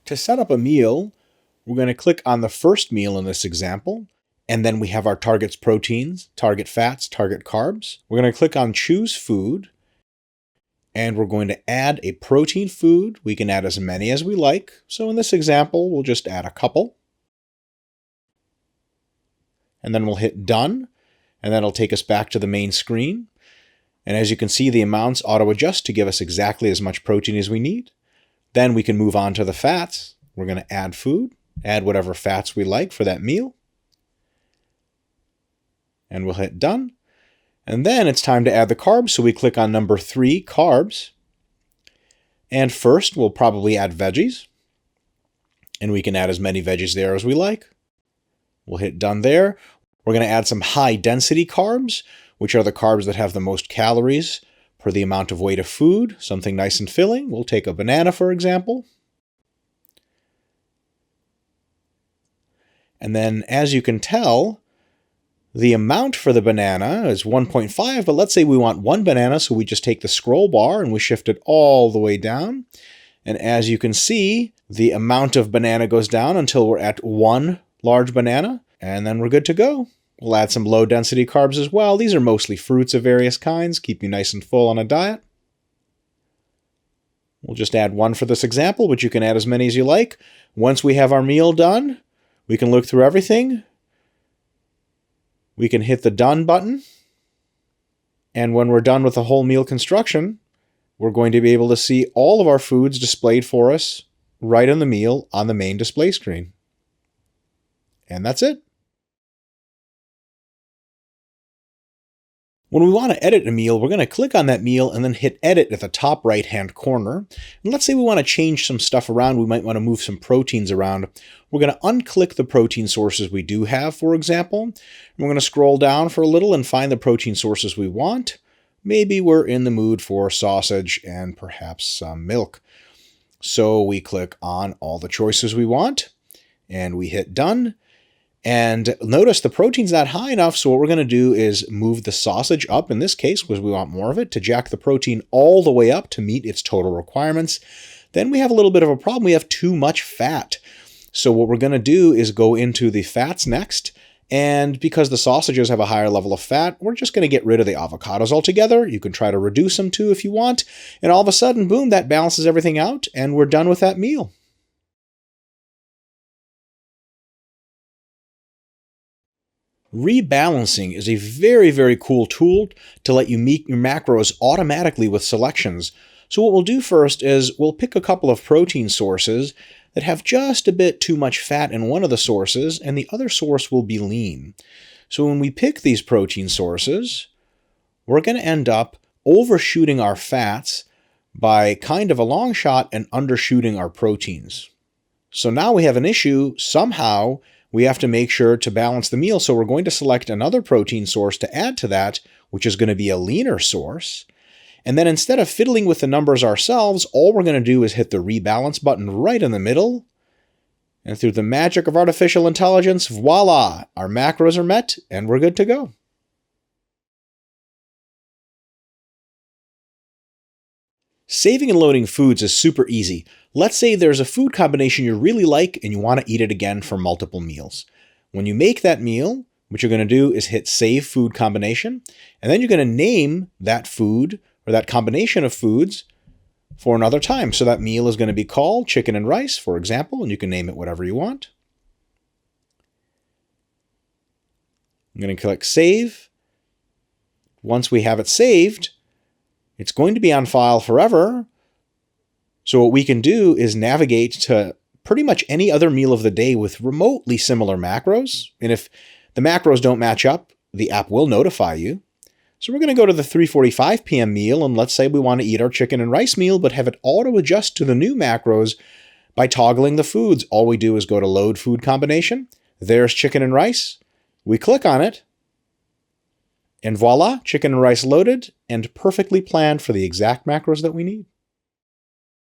To set up a meal, we're going to click on the first meal in this example, and then we have our target's proteins, target fats, target carbs. We're going to click on Choose Food, and we're going to add a protein food. We can add as many as we like. So in this example, we'll just add a couple. And then we'll hit Done, and that'll take us back to the main screen. And as you can see, the amounts auto-adjust to give us exactly as much protein as we need. Then we can move on to the fats. We're going to add food, add whatever fats we like for that meal. And we'll hit Done. And then it's time to add the carbs, so we click on number 3, Carbs. And first, we'll probably add veggies. And we can add as many veggies there as we like. We'll hit Done there. We're going to add some high-density carbs, which are the carbs that have the most calories per the amount of weight of food, something nice and filling. We'll take a banana, for example. And then, as you can tell, the amount for the banana is 1.5, but let's say we want 1 banana, so we just take the scroll bar and we shift it all the way down. And as you can see, the amount of banana goes down until we're at 1 large banana, and then we're good to go. We'll add some low-density carbs as well. These are mostly fruits of various kinds, keep you nice and full on a diet. We'll just add 1 for this example, but you can add as many as you like. Once we have our meal done, we can look through everything. We can hit the Done button. And when we're done with the whole meal construction, we're going to be able to see all of our foods displayed for us right in the meal on the main display screen. And that's it. When we want to edit a meal, we're going to click on that meal and then hit Edit at the top right-hand corner. And let's say we want to change some stuff around. We might want to move some proteins around. We're going to unclick the protein sources we do have, for example. And we're going to scroll down for a little and find the protein sources we want. Maybe we're in the mood for sausage and perhaps some milk. So we click on all the choices we want, and we hit Done. And notice the protein's not high enough, so what we're going to do is move the sausage up, in this case, because we want more of it, to jack the protein all the way up to meet its total requirements. Then we have a little bit of a problem. We have too much fat. So what we're going to do is go into the fats next, and because the sausages have a higher level of fat, we're just going to get rid of the avocados altogether. You can try to reduce them too if you want, and all of a sudden, boom, that balances everything out, and we're done with that meal. Rebalancing is a very, very cool tool to let you meet your macros automatically with selections. So what we'll do first is we'll pick a couple of protein sources that have just a bit too much fat in one of the sources, and the other source will be lean. So when we pick these protein sources, we're going to end up overshooting our fats by kind of a long shot and undershooting our proteins. So now we have an issue. Somehow we have to make sure to balance the meal, so we're going to select another protein source to add to that, which is going to be a leaner source. And then instead of fiddling with the numbers ourselves, all we're going to do is hit the Rebalance button right in the middle. And through the magic of artificial intelligence, voila, our macros are met and we're good to go. Saving and loading foods is super easy. Let's say there's a food combination you really like and you want to eat it again for multiple meals. When you make that meal, what you're going to do is hit Save Food Combination, and then you're going to name that food or that combination of foods for another time. So that meal is going to be called chicken and rice, for example, and you can name it whatever you want. I'm going to click Save. Once we have it saved, it's going to be on file forever. So what we can do is navigate to pretty much any other meal of the day with remotely similar macros. And if the macros don't match up, the app will notify you. So we're going to go to the 3:45 p.m. meal, and let's say we want to eat our chicken and rice meal, but have it auto-adjust to the new macros by toggling the foods. All we do is go to Load Food Combination. There's chicken and rice. We click on it. And voila, chicken and rice loaded and perfectly planned for the exact macros that we need.